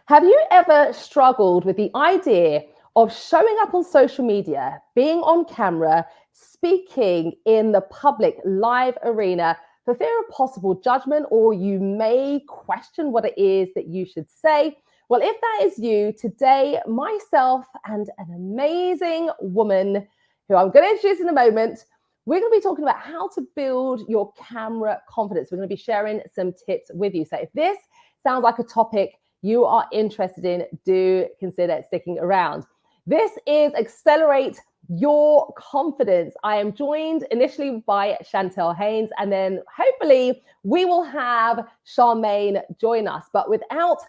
Have you ever struggled with the idea of showing up on social media, being on camera, speaking in the public live arena for fear of possible judgment, or you may question what it is that you should say? Well, if that is you, today, myself and an amazing woman who I'm going to introduce in a moment, we're going to be talking about how to build your camera confidence. We're going to be sharing some tips with you. So if this sounds like a topic you are interested in, do consider sticking around. This is Accelerate Your Confidence. I am joined initially by Chantelle Haynes, and then hopefully we will have Sharmine join us. But without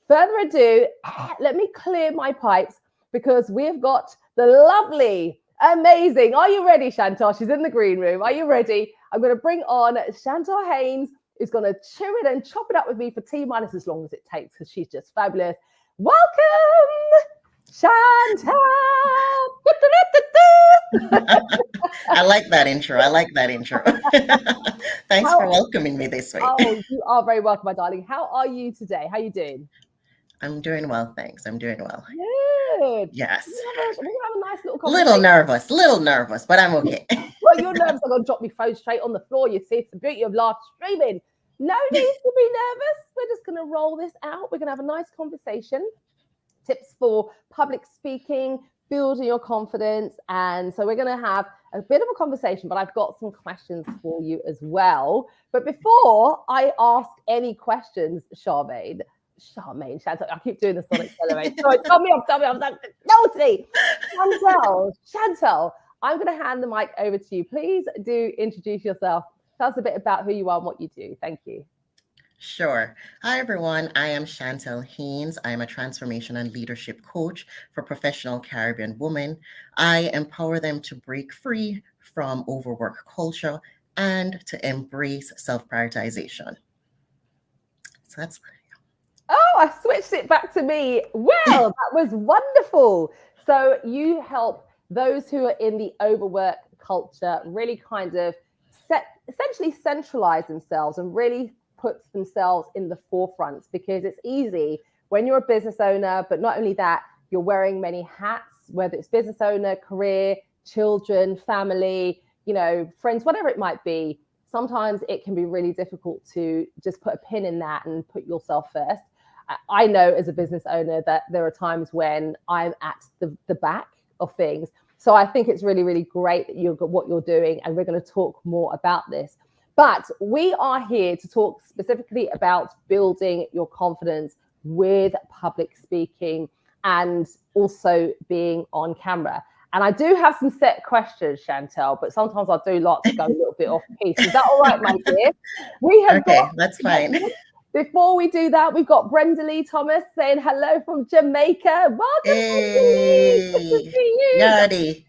further ado, let me clear my pipes because we've got the lovely, amazing, are you ready, Chantelle? She's in the green room. Are you ready? I'm going to bring on Chantelle Haynes, who's going to chew it and chop it up with me for T-minus as long as it takes, because she's just fabulous. Welcome, Chantel. I like that intro. Thanks for welcoming me this way. Oh, you are very welcome, my darling. How are you today? How are you doing? I'm doing well, thanks. I'm doing well. Good. Yes. We're gonna have a nice little conversation. Little nervous, but I'm okay. Well, you're nervous. I'm gonna drop my phone straight on the floor. You see, it's the beauty of live streaming. No need to be nervous. We're just gonna roll this out. We're gonna have a nice conversation. Tips for public speaking, building your confidence. And so we're going to have a bit of a conversation, but I've got some questions for you as well. But before I ask any questions, Sharmine, Chantel, I keep doing this on Accelerate. Sorry, tell me, I'm like, naughty. Chantel, I'm going to hand the mic over to you. Please do introduce yourself. Tell us a bit about who you are and what you do. Thank you. Sure. Hi, everyone. I am Chantelle Haynes. I am a transformation and leadership coach for professional Caribbean women. I empower them to break free from overwork culture and to embrace self-prioritization. So that's... Oh, I switched it back to me. Well, that was wonderful. So you help those who are in the overwork culture really kind of essentially centralize themselves and really put themselves in the forefront, because it's easy when you're a business owner, but not only that, you're wearing many hats, whether it's business owner, career, children, family, friends, whatever it might be. Sometimes it can be really difficult to just put a pin in that and put yourself first. I know as a business owner that there are times when I'm at the back of things. So I think it's really, really great that you've got what you're doing, and we're going to talk more about this. But we are here to talk specifically about building your confidence with public speaking and also being on camera. And I do have some set questions, Chantelle, but sometimes I do like to go a little bit off piece. Is that all right, my dear? That's fine. Before we do that, we've got Brenda Lee Thomas saying hello from Jamaica. Welcome, hey, Brenda Lee. Good to see you. Yadi.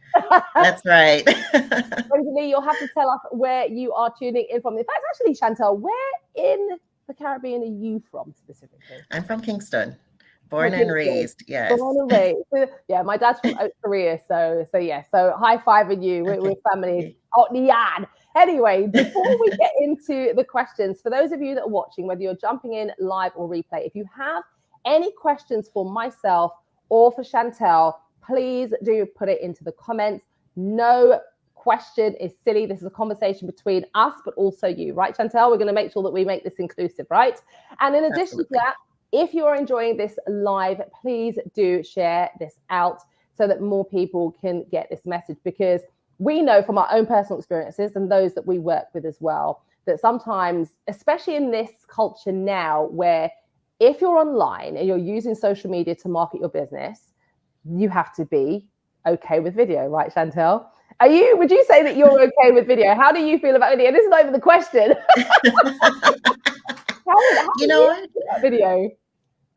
That's right. Brenda Lee, you'll have to tell us where you are tuning in from. In fact, actually, Chantelle, where in the Caribbean are you from specifically? I'm from Kingston. Born and raised, yes. Born and raised. Yeah, my dad's from Korea, so yeah. So high five with you. We're family. Oh, Nian. Anyway, before we get into the questions, for those of you that are watching, whether you're jumping in live or replay, if you have any questions for myself or for Chantelle, please do put it into the comments. No question is silly. This is a conversation between us, but also you, right, Chantelle? We're going to make sure that we make this inclusive, right? And in addition to that, if you are enjoying this live, please do share this out so that more people can get this message, because we know from our own personal experiences and those that we work with as well, that sometimes, especially in this culture now, where if you're online and you're using social media to market your business, you have to be okay with video, right, Chantelle? Would you say that you're okay with video? How do you feel about video? This is not even the question. how you know what? Video?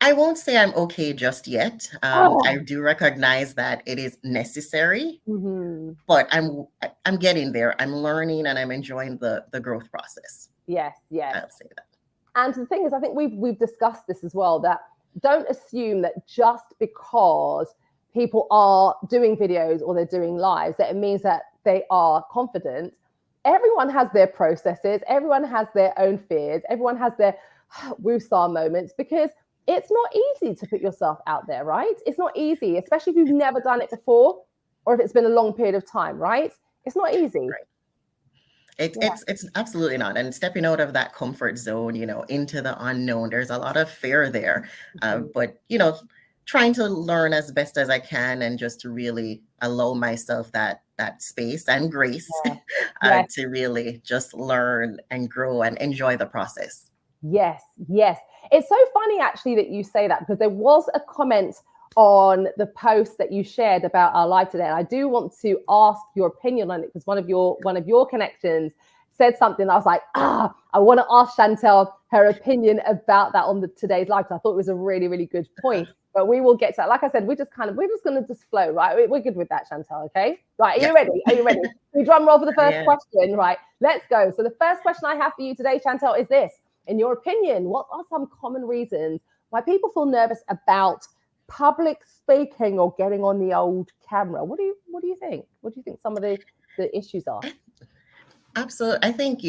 I won't say I'm okay just yet. I do recognize that it is necessary, but I'm getting there. I'm learning and I'm enjoying the growth process. Yes. I'll say that. And the thing is, I think we've discussed this as well, that don't assume that just because people are doing videos or they're doing lives, that it means that they are confident. Everyone has their processes. Everyone has their own fears. Everyone has their woosah moments, because it's not easy to put yourself out there, right? It's not easy, especially if you've never done it before or if it's been a long period of time, right? It's not easy. Right. It's absolutely not. And stepping out of that comfort zone, into the unknown, there's a lot of fear there. But, trying to learn as best as I can and just to really allow myself that space and grace Yeah. Yes. to really just learn and grow and enjoy the process. Yes, yes. It's so funny actually that you say that, because there was a comment on the post that you shared about our live today. And I do want to ask your opinion on it, because one of your connections said something. I was like, I want to ask Chantelle her opinion about that on today's live. I thought it was a really, really good point. But we will get to that. Like I said, we're just going to just flow, right? We're good with that, Chantelle, okay? Right, are you ready? Are you ready? We drum roll for the first question, right? Let's go. So the first question I have for you today, Chantelle, is this. In your opinion, what are some common reasons why people feel nervous about public speaking or getting on the old camera? What do you think? What do you think some of the issues are? Absolutely. I think,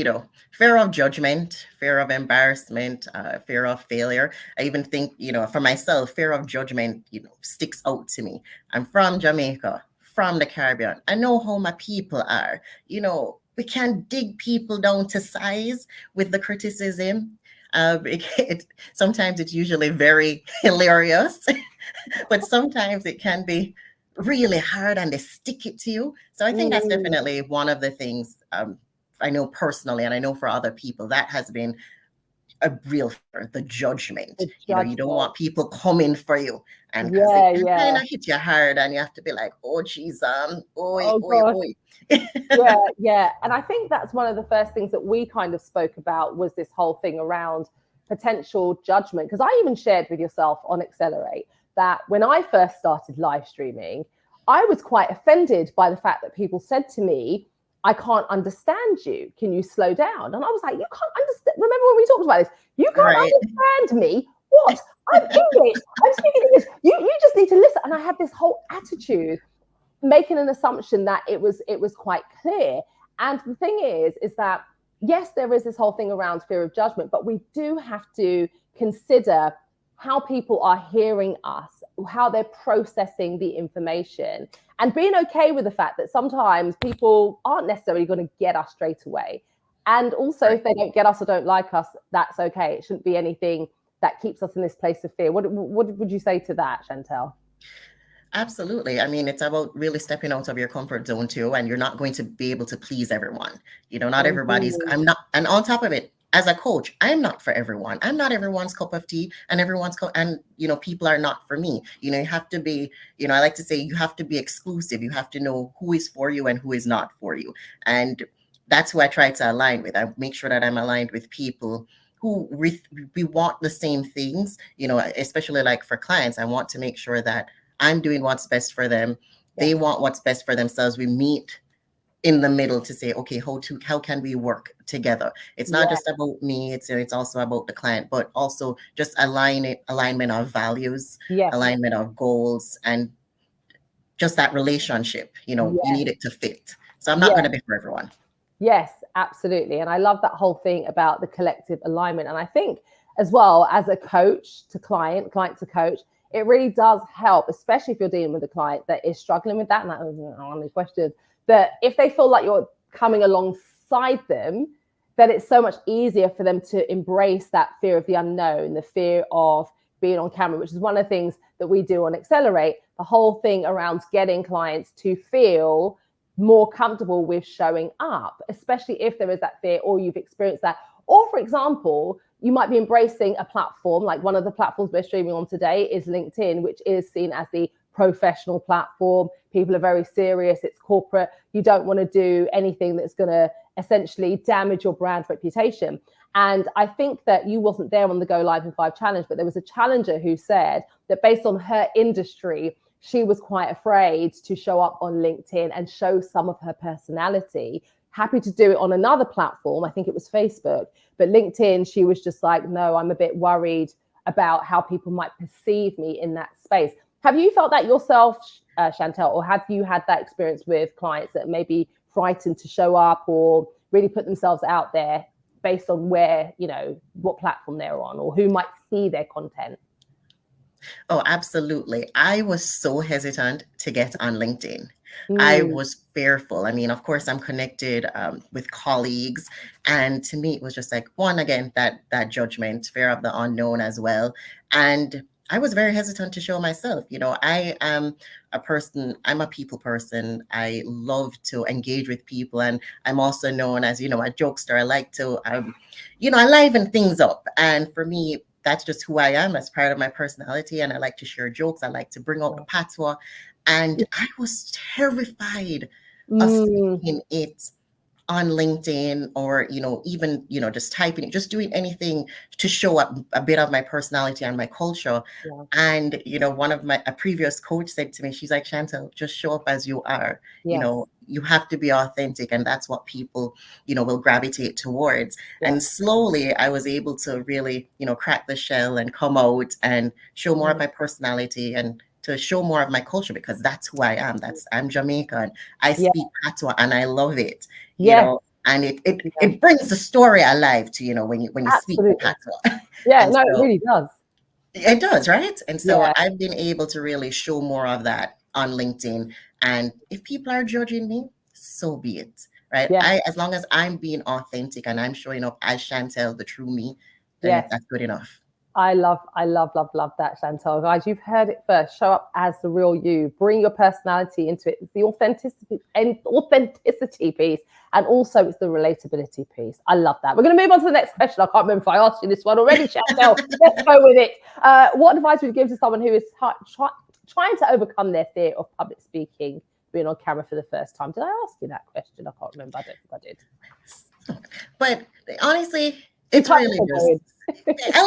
fear of judgment, fear of embarrassment, fear of failure. I even think, for myself, fear of judgment, sticks out to me. I'm from Jamaica, from the Caribbean. I know how my people are. We can't dig people down to size with the criticism. Sometimes it's usually very hilarious, but sometimes it can be really hard and they stick it to you. So I think that's definitely one of the things I know personally, and I know for other people, that has been a real fear, the judgment. You don't want people coming for you, and because it can kind of hit you hard, and you have to be like, oh, geez, oi. Yeah. And I think that's one of the first things that we kind of spoke about, was this whole thing around potential judgment. Because I even shared with yourself on Accelerate that when I first started live streaming, I was quite offended by the fact that people said to me, I can't understand you. Can you slow down? And I was like, you can't understand. Remember when we talked about this? You can't understand me. What? I'm English. I'm speaking English. You just need to listen. And I had this whole attitude, making an assumption that it was quite clear. And the thing is that, yes, there is this whole thing around fear of judgment, but we do have to consider how people are hearing us, how they're processing the information, and being okay with the fact that sometimes people aren't necessarily going to get us straight away. And also, if they don't get us or don't like us, that's okay. It shouldn't be anything that keeps us in this place of fear. What would you say to that, Chantelle? Absolutely. I mean, it's about really stepping out of your comfort zone too, and you're not going to be able to please everyone. Not everybody's, I'm not, and on top of it, as a coach, I'm not for everyone. I'm not everyone's cup of tea, and people are not for me. You have to be, I like to say, you have to be exclusive. You have to know who is for you and who is not for you. And that's who I try to align with. I make sure that I'm aligned with people who we want the same things, especially like for clients. I want to make sure that I'm doing what's best for them. They want what's best for themselves. We meet in the middle to say, okay, how can we work together? It's not just about me. It's also about the client, but also just alignment of values, alignment of goals, and just that relationship. You need it to fit. So I'm not going to be for everyone. Yes, absolutely. And I love that whole thing about the collective alignment. And I think as well, as a coach to client to coach, it really does help, especially if you're dealing with a client that is struggling with that. And that was one of the questions, that if they feel like you're coming alongside them, then it's so much easier for them to embrace that fear of the unknown, the fear of being on camera, which is one of the things that we do on Accelerate, the whole thing around getting clients to feel more comfortable with showing up, especially if there is that fear or you've experienced that. Or, for example, you might be embracing a platform, like one of the platforms we're streaming on today is LinkedIn, which is seen as the professional platform. People are very serious. It's corporate. You don't want to do anything that's going to essentially damage your brand reputation. And I think that you wasn't there on the Go Live in 5 challenge, but there was a challenger who said that based on her industry, she was quite afraid to show up on LinkedIn and show some of her personality. Happy to do it on another platform. I think it was Facebook, but LinkedIn, she was just like, no, I'm a bit worried about how people might perceive me in that space. Have you felt that yourself, Chantelle, or have you had that experience with clients that may be frightened to show up or really put themselves out there based on where, what platform they're on or who might see their content? Oh, absolutely. I was so hesitant to get on LinkedIn. I Mm, was fearful. I mean, of course, I'm connected with colleagues, and to me, it was just like one again that judgment, fear of the unknown as well, and I was very hesitant to show myself. I am a person. I'm a people person. I love to engage with people, and I'm also known as a jokester. I like to I liven things up, and for me, that's just who I am as part of my personality. And I like to share jokes. I like to bring out the patois. And I was terrified of mm, speaking it on LinkedIn or, even, just typing it, just doing anything to show up a bit of my personality and my culture. yeah, And, one of a previous coach said to me, she's like, Chantel, just show up as you are. yes, You have to be authentic, and that's what people, will gravitate towards. yes. And slowly I was able to really, crack the shell and come out and show more of Mm, my personality and to show more of my culture, because that's who I am. I'm Jamaican. I yeah, speak patois and I love it, yes, and it it, yeah, it brings the story alive to when you speak the absolutely. patois. Yeah, And no, it so really does. it does, right? And so Yeah, I've been able to really show more of that on LinkedIn. And if people are judging me, so be it, right? yeah, As long as I'm being authentic and I'm showing up as Chantel, the true me, then yes. that's good enough. I love that, Chantal. Guys, you've heard it first. Show up as the real you. Bring your personality into it. It's the authenticity piece, and also it's the relatability piece. I love that. We're going to move on to the next question. I can't remember if I asked you this one already, Chantal. Let's go with it. What advice would you give to someone who is trying to overcome their fear of public speaking, being on camera for the first time? Did I ask you that question? I can't remember. I don't think I did. But honestly, You it's touched really just on in a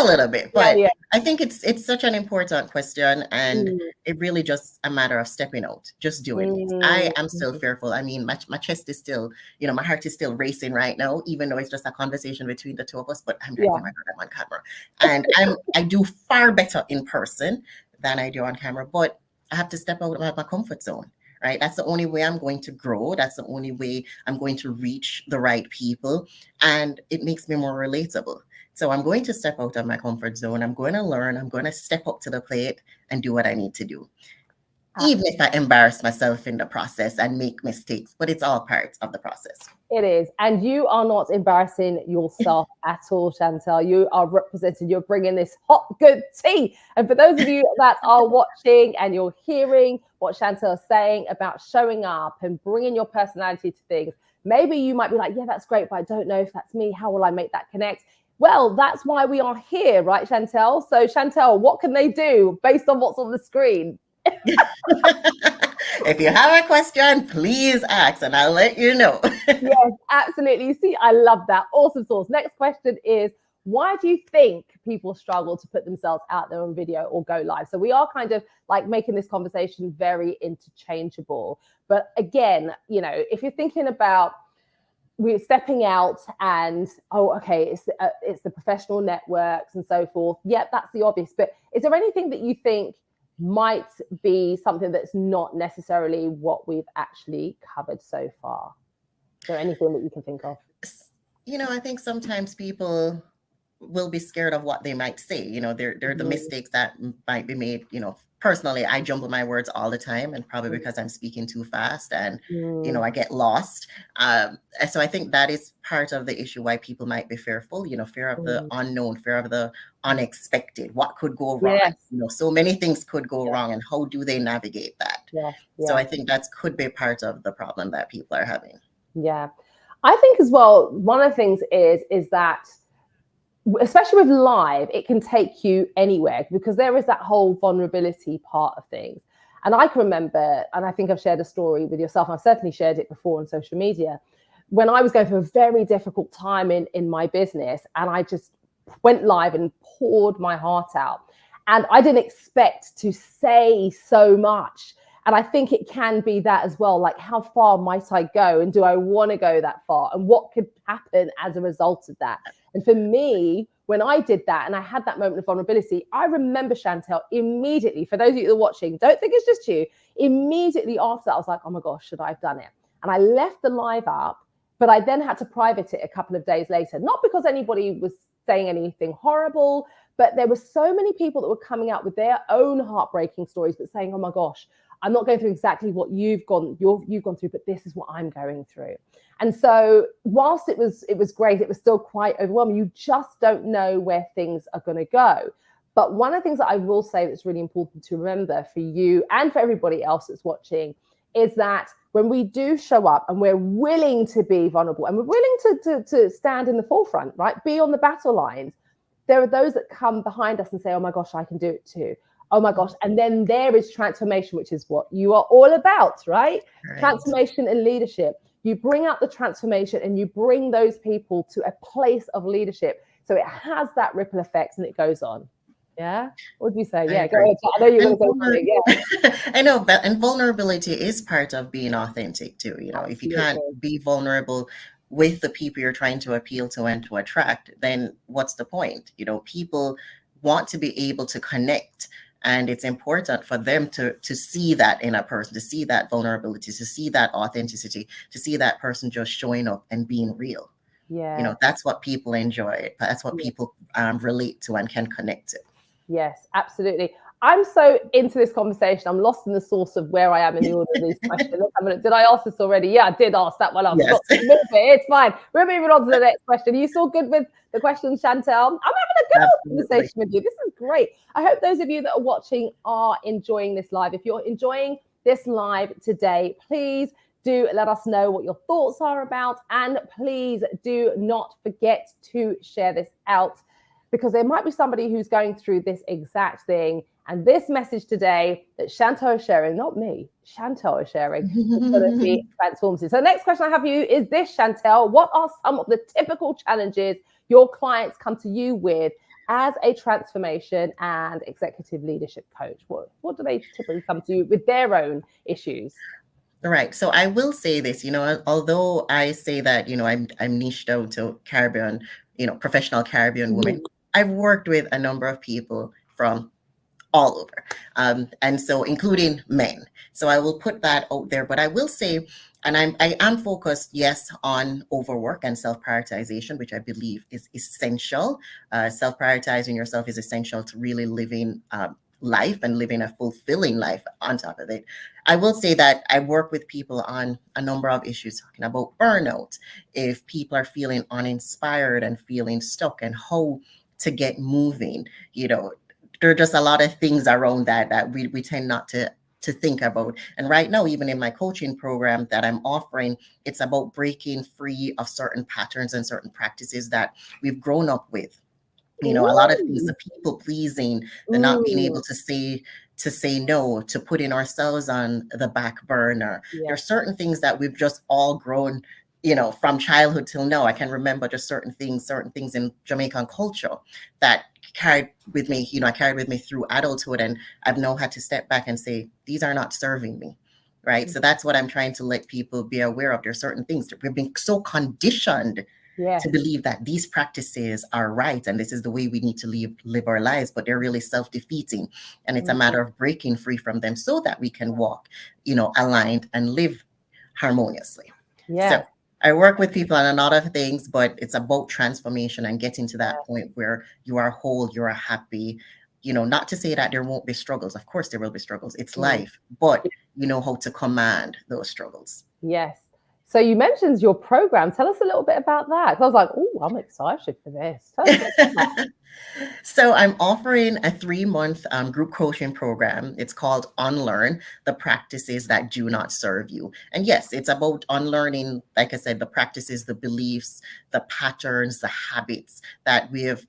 little bit. yeah, But yeah. I think it's such an important question, and Mm, it really just a matter of stepping out, just doing it. I mm, am still mm. fearful. I mean, my chest is still, my heart is still racing right now, even though it's just a conversation between the two of us. But I'm like, Yeah. oh my God, I'm on camera. And I do far better in person than I do on camera. But I have to step out of my comfort zone. Right. That's the only way I'm going to grow. That's the only way I'm going to reach the right people. And it makes me more relatable. So I'm going to step out of my comfort zone. I'm going to learn. I'm going to step up to the plate and do what I need to do, even if I embarrass myself in the process and make mistakes. But it's all part of the process. It is. And you are not embarrassing yourself at all, Chantel. You are representing, you're bringing this hot, good tea. And for those of you that are watching and you're hearing what Chantel is saying about showing up and bringing your personality to things, maybe you might be like, yeah, that's great, but I don't know if that's me. How will I make that connect? Well, that's why we are here, right, Chantel? So, Chantel, what can they do based on what's on the screen? If you have a question, please ask and I'll let you know. Yes, absolutely. You see, I love that. Awesome source. Next question is, why do you think people struggle to put themselves out there on video or go live? So we are kind of like making this conversation very interchangeable. But again, if you're thinking about we're stepping out and okay, it's the professional networks and so forth. Yep, that's the obvious. But is there anything that you think might be something that's not necessarily what we've actually covered so far? Is there anything that you can think of? I think sometimes people will be scared of what they might say. They're the Mm, mistakes that might be made. Personally, I jumble my words all the time, and probably because I'm speaking too fast, and mm, I get lost. And so I think that is part of the issue why people might be fearful. Fear of the mm. unknown, fear of the unexpected. What could go wrong? Yes, So many things could go yes, wrong, and how do they navigate that? yes, So yes, I think that could be part of the problem that people are having. yeah. I think as well, one of the things is that especially with live, it can take you anywhere because there is that whole vulnerability part of things. And I can remember, and I think I've shared a story with yourself, I've certainly shared it before on social media, when I was going through a very difficult time in my business, and I just went live and poured my heart out. And I didn't expect to say so much. And I think it can be that as well. Like, how far might I go? And do I want to go that far? And what could happen as a result of that? And for me, when I did that and I had that moment of vulnerability, I remember, Chantel, immediately, for those of you that are watching, don't think it's just you, immediately after that, I was like, oh my gosh, should I have done it? And I left the live up, but I then had to private it a couple of days later, not because anybody was saying anything horrible, But there were so many people that were coming out with their own heartbreaking stories, but saying, oh my gosh, I'm not going through exactly what you've gone through, but this is what I'm going through. And so whilst it was great, it was still quite overwhelming. You just don't know where things are going to go. But one of the things that I will say that's really important to remember for you and for everybody else that's watching is that when we do show up and we're willing to be vulnerable and we're willing to stand in the forefront, right? Be on the battle lines, there are those that come behind us and say, oh my gosh, I can do it too. Oh my gosh. And then there is transformation, which is what you are all about, right? Transformation and leadership. You bring out the transformation and you bring those people to a place of leadership. So it has that ripple effect and it goes on. Yeah. What do you say? Yeah. Go ahead. I know you're going to say something. Yeah. I know, but and vulnerability is part of being authentic too. You know, if you can't be vulnerable with the people you're trying to appeal to and to attract, then what's the point? You know, people want to be able to connect. And it's important for them to see that in a person, to see that vulnerability, to see that authenticity, to see that person just showing up and being real. Yeah. You know, that's what people enjoy. That's what people relate to and can connect to. Yes, absolutely. I'm so into this conversation. I'm lost in the source of where I am in the order of these questions. Did I ask this already? Yeah, I did ask that one. I forgot to move it. It's fine. We're moving on to the next question. Are you still good with the questions, Chantelle? I'm having a good conversation with you. This is great. I hope those of you that are watching are enjoying this live. If you're enjoying this live today, please do let us know what your thoughts are about. And please do not forget to share this out, because there might be somebody who's going through this exact thing. And this message today that Chantel is sharing, not me, Chantel is sharing, is going to be transformative. So the next question I have for you is this, Chantel. What are some of the typical challenges your clients come to you with as a transformation and executive leadership coach? What do they typically come to you with their own issues? Right. So I will say this, you know, although I say that, you know, I'm niched out to Caribbean, you know, professional Caribbean women, I've worked with a number of people from all over, and so including men. So I will put that out there, but I will say, and I am focused, yes, on overwork and self-prioritization, which I believe is essential. Self-prioritizing yourself is essential to really living life and living a fulfilling life on top of it. I will say that I work with people on a number of issues, talking about burnout, if people are feeling uninspired and feeling stuck and how to get moving. You know, there are just a lot of things around that we tend not to think about. And right now, even in my coaching program that I'm offering, it's about breaking free of certain patterns and certain practices that we've grown up with. You know, a lot of things, the people pleasing, the not being able to say no, to putting ourselves on the back burner. There are certain things that we've just all grown, you know, from childhood till now. I can remember just certain things in Jamaican culture that carried with me, you know, I carried with me through adulthood, and I've now had to step back and say, these are not serving me. Right. So that's what I'm trying to let people be aware of. There are certain things that we've been so conditioned to believe that these practices are right and this is the way we need to live our lives, but they're really self-defeating. And it's a matter of breaking free from them so that we can walk, you know, aligned and live harmoniously. So I work with people on a lot of things, but it's about transformation and getting to that point where you are whole, you are happy. You know, not to say that there won't be struggles. Of course, there will be struggles. It's life, but you know how to command those struggles. Yes. So you mentioned your program. Tell us a little bit about that. I was like, oh, I'm excited for this. Tell us about that. So I'm offering a 3-month group coaching program. It's called Unlearn the Practices That Do Not Serve You. And yes, it's about unlearning, like I said, the practices, the beliefs, the patterns, the habits that we've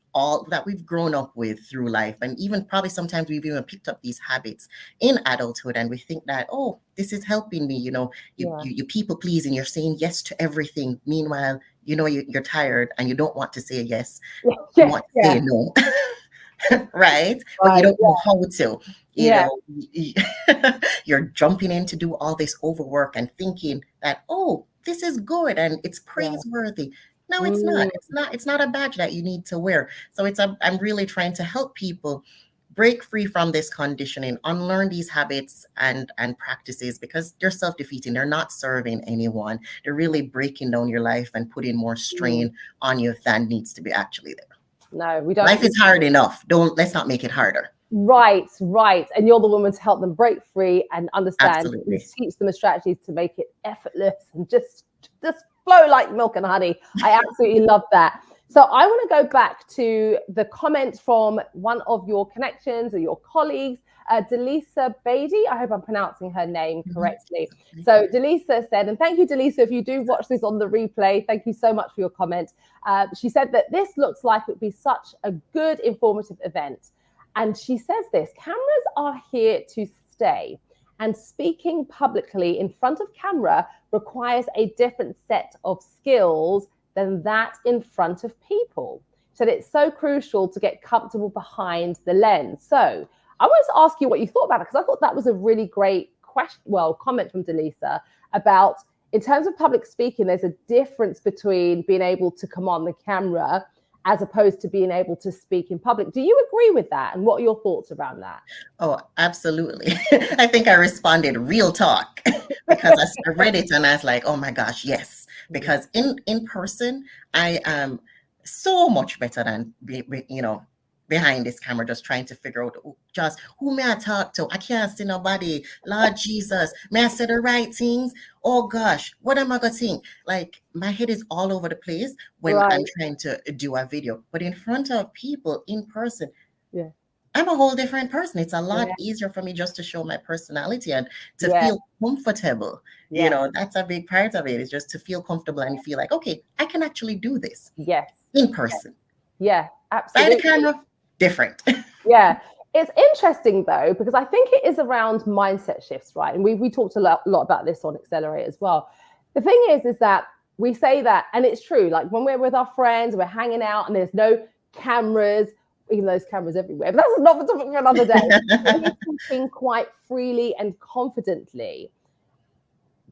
grown up with through life. And even probably sometimes we've even picked up these habits in adulthood, and we think that, oh, this is helping me. You know, you people pleasing, you're saying yes to everything. Meanwhile, you know, you're tired and you don't want to say yes. You want to say no. Right? But you don't know how to. You know, you're jumping in to do all this overwork and thinking that, oh, this is good and it's praiseworthy. No, it's not. It's not a badge that you need to wear. So I'm really trying to help people break free from this conditioning, unlearn these habits and practices, because they're self-defeating. They're not serving anyone. They're really breaking down your life and putting more strain on you than needs to be actually there. No, we don't. Life is hard enough. Let's not make it harder. Right. And you're the woman to help them break free and understand and Absolutely. teach them strategies to make it effortless and just flow like milk and honey. I absolutely love that. So I want to go back to the comment from one of your connections or your colleagues, Delisa Beatty. I hope I'm pronouncing her name correctly. So Delisa said, and thank you, Delisa, if you do watch this on the replay, thank you so much for your comment. She said that this looks like it would be such a good informative event. And she says this: cameras are here to stay, and speaking publicly in front of camera requires a different set of skills than that in front of people. So it's so crucial to get comfortable behind the lens. So I wanted to ask you what you thought about it, because I thought that was a really great comment from Delisa about, in terms of public speaking, there's a difference between being able to come on the camera as opposed to being able to speak in public. Do you agree with that? And what are your thoughts around that? Oh, absolutely. I think I responded real talk because I read it and I was like, oh my gosh, yes. Because in person, I am so much better than, behind this camera, just trying to figure out just who may I talk to. I can't see nobody. Lord Jesus, may I say the right things? Oh gosh, what am I gonna think? Like, my head is all over the place when I'm trying to do a video. But in front of people, in person, I'm a whole different person. It's a lot easier for me just to show my personality and to feel comfortable. That's a big part of it, is just to feel comfortable and feel like, okay, I can actually do this in person. Yeah, absolutely. By the camera, different. Yeah. It's interesting though, because I think it is around mindset shifts, right? And we talked a lot about this on Accelerate as well. The thing is that we say that, and it's true, like when we're with our friends, we're hanging out and there's no cameras, even though there's cameras everywhere, but that's not the topic for another day. We're talking quite freely and confidently.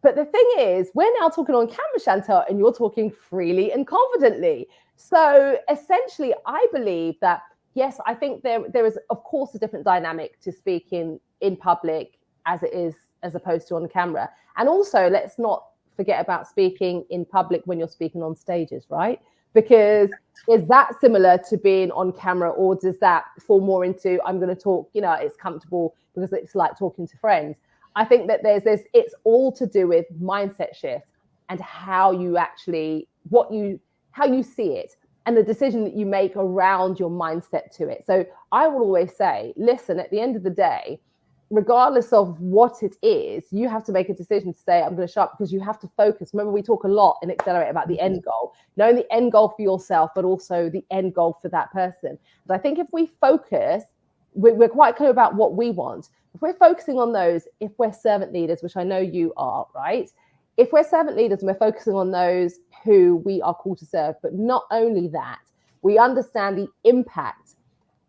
But the thing is, we're now talking on camera, Chantel, and you're talking freely and confidently. So essentially, I believe that, yes, I think there is, of course, a different dynamic to speaking in public as it is as opposed to on camera. And also, let's not forget about speaking in public when you're speaking on stages, right? Because is that similar to being on camera, or does that fall more into, I'm going to talk, it's comfortable because it's like talking to friends? I think that there's this, it's all to do with mindset shift and how you actually, how you see it and the decision that you make around your mindset to it. So I will always say, listen, at the end of the day, regardless of what it is, you have to make a decision to say, I'm going to show up, because you have to focus. Remember, we talk a lot in Accelerate about the end goal, knowing the end goal for yourself, but also the end goal for that person. But I think if we focus, we're quite clear about what we want. If we're focusing on those, if we're servant leaders, which I know you are, right? If we're servant leaders and we're focusing on those who we are called to serve, but not only that, we understand the impact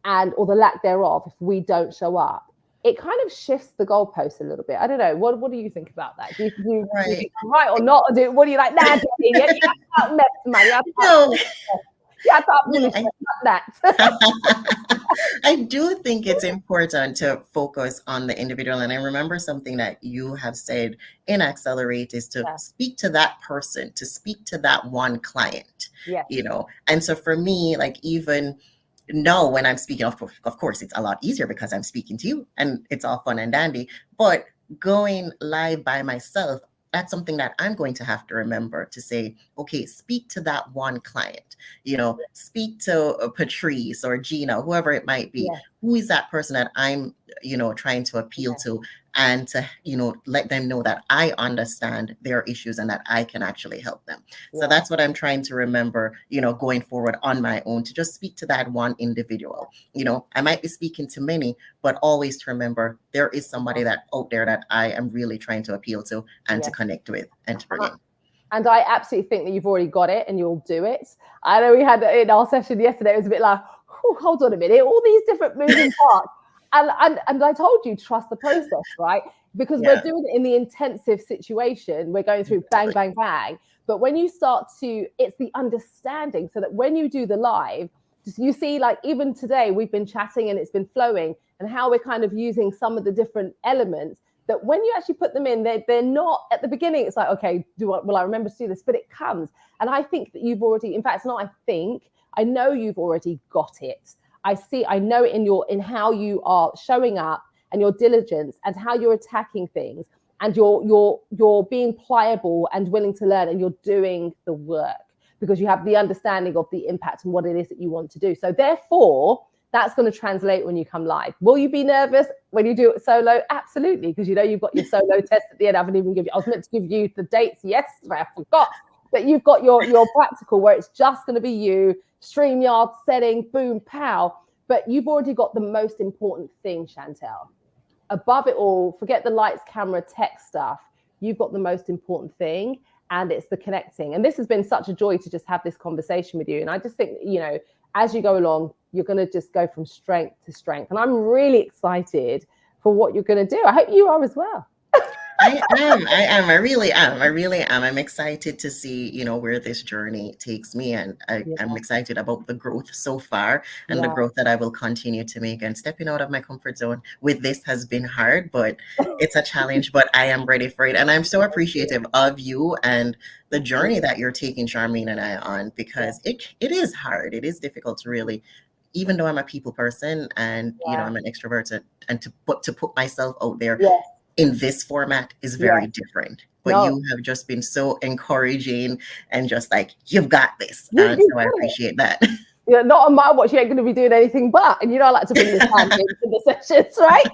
or the lack thereof if we don't show up, it kind of shifts the goalpost a little bit. I don't know. What do you think about that? Do you think I'm right or not? What do you like? Nah, you have to mess, man. You have that. I do think it's important to focus on the individual. And I remember something that you have said in Accelerate is to speak to that person, to speak to that one client, And so for me, like, even now when I'm speaking, of course, it's a lot easier because I'm speaking to you and it's all fun and dandy, but going live by myself, that's something that I'm going to have to remember to say, okay, speak to that one client, speak to Patrice or Gina, whoever it might be. Who is that person that I'm, trying to appeal to, and to, let them know that I understand their issues and that I can actually help them. So that's what I'm trying to remember, going forward on my own, to just speak to that one individual. I might be speaking to many, but always to remember there is somebody that out there that I am really trying to appeal to and to connect with and to bring in. And I absolutely think that you've already got it and you'll do it. I know we had in our session yesterday, it was a bit like, hold on a minute, all these different moving parts. And I told you, trust the process, right? Because we're doing it in the intensive situation. We're going through bang, bang, bang. But when you start to, it's the understanding, so that when you do the live, you see, like even today, we've been chatting and it's been flowing, and how we're kind of using some of the different elements that when you actually put them in, they're not at the beginning. It's like, okay, will I remember to do this? But it comes. And I think that you've already, in fact, it's not I think, I know you've already got it. I know it in how you are showing up and your diligence and how you're attacking things, and you're being pliable and willing to learn, and you're doing the work because you have the understanding of the impact and what it is that you want to do. So therefore, that's going to translate when you come live. Will you be nervous when you do it solo? Absolutely, because you know you've got your solo test at the end. I haven't even given you, I was meant to give you the dates yesterday, I forgot. But you've got your practical where it's just going to be you, StreamYard setting, boom, pow. But you've already got the most important thing, Chantelle. Above it all, forget the lights, camera, tech stuff. You've got the most important thing, and it's the connecting. And this has been such a joy to just have this conversation with you. And I just think, you know, as you go along, you're going to just go from strength to strength. And I'm really excited for what you're going to do. I hope you are as well. I really am. I'm excited to see, you know, where this journey takes me. And I'm excited about the growth so far and the growth that I will continue to make. And stepping out of my comfort zone with this has been hard, but it's a challenge, but I am ready for it. And I'm so appreciative of you and the journey that you're taking Sharmine and I on, because it is hard. It is difficult to really, even though I'm a people person and, you know, I'm an extrovert, and to put myself out there in this format is very different. But you have just been so encouraging and just like, you've got this. And so I appreciate that. Yeah, not on my watch, you ain't going to be doing anything but. And you know, I like to bring this hand into the sessions, right?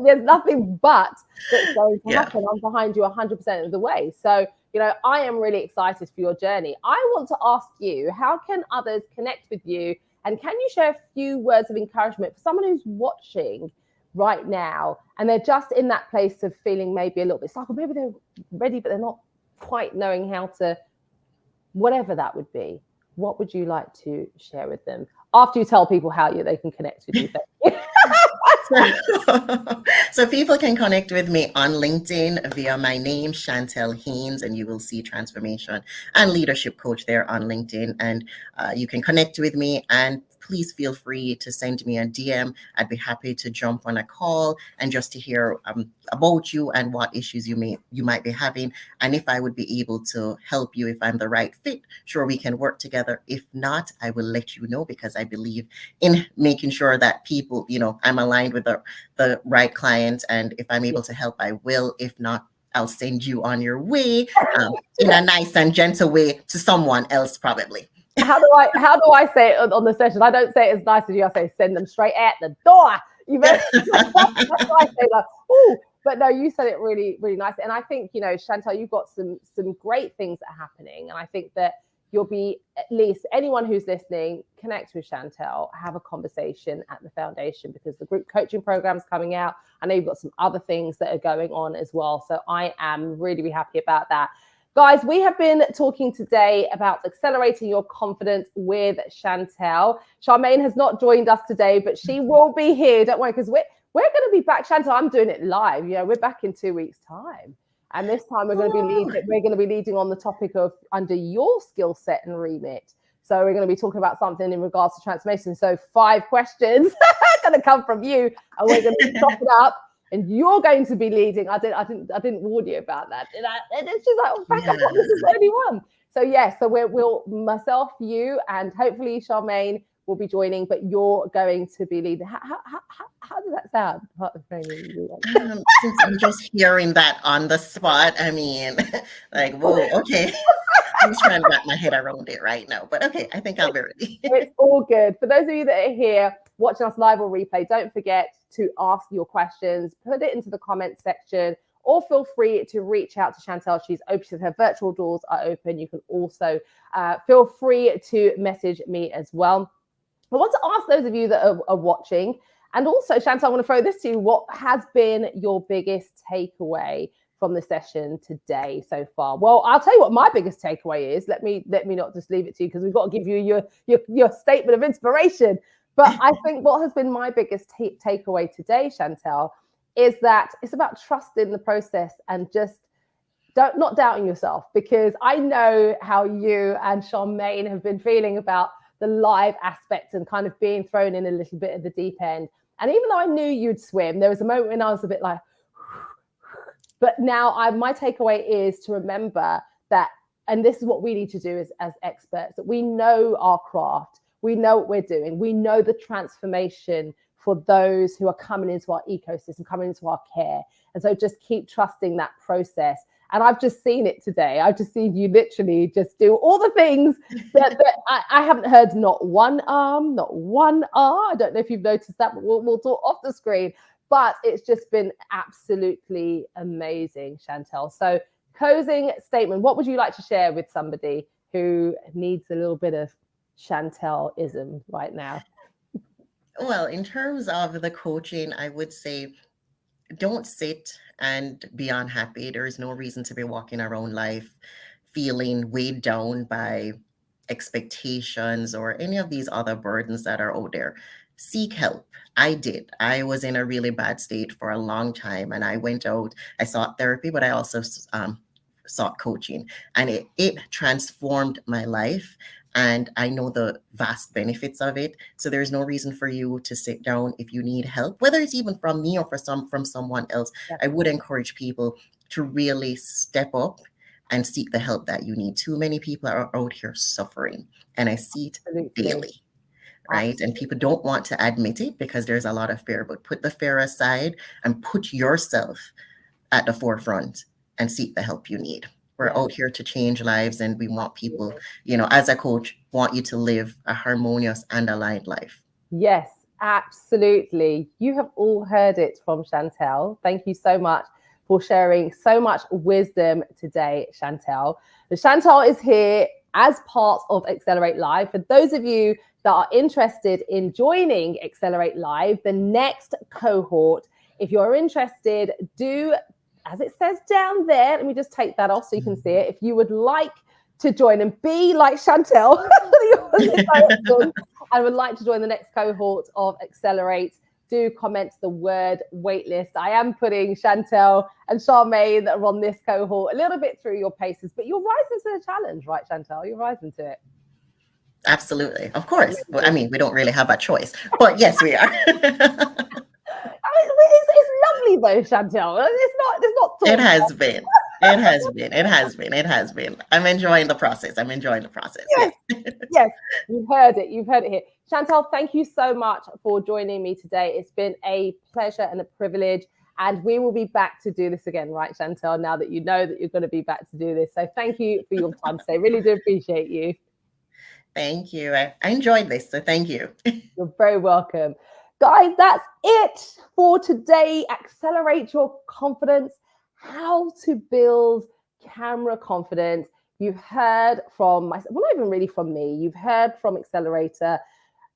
There's nothing but that's going to happen. I'm behind you 100% of the way. So, you know, I am really excited for your journey. I want to ask you, how can others connect with you? And can you share a few words of encouragement for someone who's watching right now and they're just in that place of feeling maybe a little bit stuck, or maybe they're ready but they're not quite knowing how to, whatever that would be? What would you like to share with them after you tell people how they can connect with you? So people can connect with me on LinkedIn via my name, Chantelle Haynes, and you will see transformation and leadership coach there on LinkedIn. And you can connect with me, and please feel free to send me a DM. I'd be happy to jump on a call and just to hear about you and what issues you might be having, and if I would be able to help you, if I'm the right fit. Sure, we can work together. If not, I will let you know, because I believe in making sure that people, you know, I'm aligned with the right client, and if I'm able to help, I will. If not, I'll send you on your way in a nice and gentle way to someone else, probably. How do I say it on the session? I don't say it as nice as you. I say send them straight at the door. You know, that's why I say like, ooh. But no, you said it really, really nicely. And I think, you know, Chantelle, you've got some great things that are happening. And I think that you'll be, at least anyone who's listening, connect with Chantelle, have a conversation at the foundation, because the group coaching program is coming out. I know you've got some other things that are going on as well. So I am really, really happy about that. Guys, we have been talking today about accelerating your confidence with Chantelle. Sharmine has not joined us today, but she will be here. Don't worry, because we're going to be back. Chantelle, I'm doing it live. You know, we're back in 2 weeks' time. And this time we're going to be leading on the topic of under your skill set and remit. So we're going to be talking about something in regards to transformation. So 5 questions are going to come from you, and we're going to chop it up. And you're going to be leading. I didn't warn you about that. And it's just like, oh, back up, this is the only one. So yes, so we'll myself, you, and hopefully Sharmine will be joining, but you're going to be leading. How does that sound? Since I'm just hearing that on the spot, I mean, like, whoa, okay. I'm just trying to wrap my head around it right now, but okay, I think I'll be ready. It's all good. For those of you that are here watching us live or replay, don't forget to ask your questions, put it into the comments section, or feel free to reach out to Chantelle. She's open, her virtual doors are open. You can also feel free to message me as well. I want to ask those of you that are watching, and also Chantelle, I want to throw this to you. What has been your biggest takeaway from the session today so far? Well, I'll tell you what my biggest takeaway is. Let me not just leave it to you, because we've got to give you your statement of inspiration. But I think what has been my biggest takeaway today, Chantelle, is that it's about trusting the process and just not doubting yourself, because I know how you and Sharmine have been feeling about the live aspect and kind of being thrown in a little bit at the deep end. And even though I knew you'd swim, there was a moment when I was a bit like, but now my takeaway is to remember that and this is what we need to do as experts, that we know our craft, we know what we're doing, we know the transformation for those who are coming into our ecosystem, coming into our care. And so just keep trusting that process. And I've just seen it today. I've just seen you literally just do all the things that I haven't heard not one not one I don't know if you've noticed that, but we'll talk off the screen. But it's just been absolutely amazing, Chantelle. So closing statement, what would you like to share with somebody who needs a little bit of Chantelle-ism right now? Well, in terms of the coaching, I would say don't sit and be unhappy. There is no reason to be walking around life feeling weighed down by expectations or any of these other burdens that are out there. Seek help. I did. I was in a really bad state for a long time, and I went out. I sought therapy, but I also sought coaching, and it transformed my life. And I know the vast benefits of it. So there's no reason for you to sit down if you need help, whether it's even from me or from someone else. Yeah. I would encourage people to really step up and seek the help that you need. Too many people are out here suffering, and I see it daily, right? Absolutely. And people don't want to admit it because there's a lot of fear, but put the fear aside and put yourself at the forefront and seek the help you need. We're out here to change lives, and we want people, as a coach, want you to live a harmonious and aligned life. Yes, absolutely. You have all heard it from Chantelle. Thank you so much for sharing so much wisdom today, Chantelle. Chantelle is here as part of Accelerate Live. For those of you that are interested in joining Accelerate Live, the next cohort, if you're interested, do, as it says down there, let me just take that off so you can see it. If you would like to join and be like Chantelle, and would like to join the next cohort of Accelerate, do comment the word waitlist. I am putting Chantelle and Sharmine that are on this cohort a little bit through your paces, but you're rising to the challenge, right, Chantelle? You're rising to it. Absolutely. Of course. Well, I mean, we don't really have a choice, but yes, we are. It's lovely though, Chantelle. It's not It has been. It has been. It has been. It has been. I'm enjoying the process. Yes. Yes. You've heard it here. Chantelle, thank you so much for joining me today. It's been a pleasure and a privilege. And we will be back to do this again, right, Chantelle, now that you know that you're going to be back to do this. So thank you for your time today. Really do appreciate you. Thank you. I enjoyed this, so thank you. You're very welcome. Guys, that's it for today. Accelerate your confidence. How to build camera confidence. You've heard from myself, well, not even really from me. You've heard from Accelerator.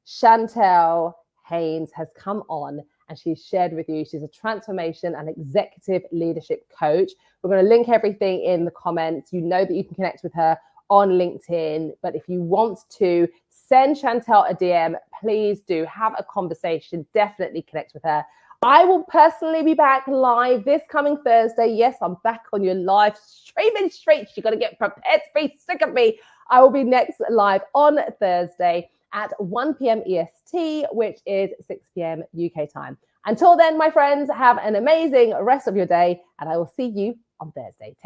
Chantelle Haynes has come on and she's shared with you. She's a transformation and executive leadership coach. We're going to link everything in the comments. You know that you can connect with her on LinkedIn, but if you want to send Chantelle a DM, please do have a conversation. Definitely connect with her. I will personally be back live this coming Thursday. Yes, I'm back on your live streaming streets. You've got to get prepared to be sick of me. I will be next live on Thursday at 1 p.m. EST, which is 6 p.m. UK time. Until then, my friends, have an amazing rest of your day, and I will see you on Thursday. Take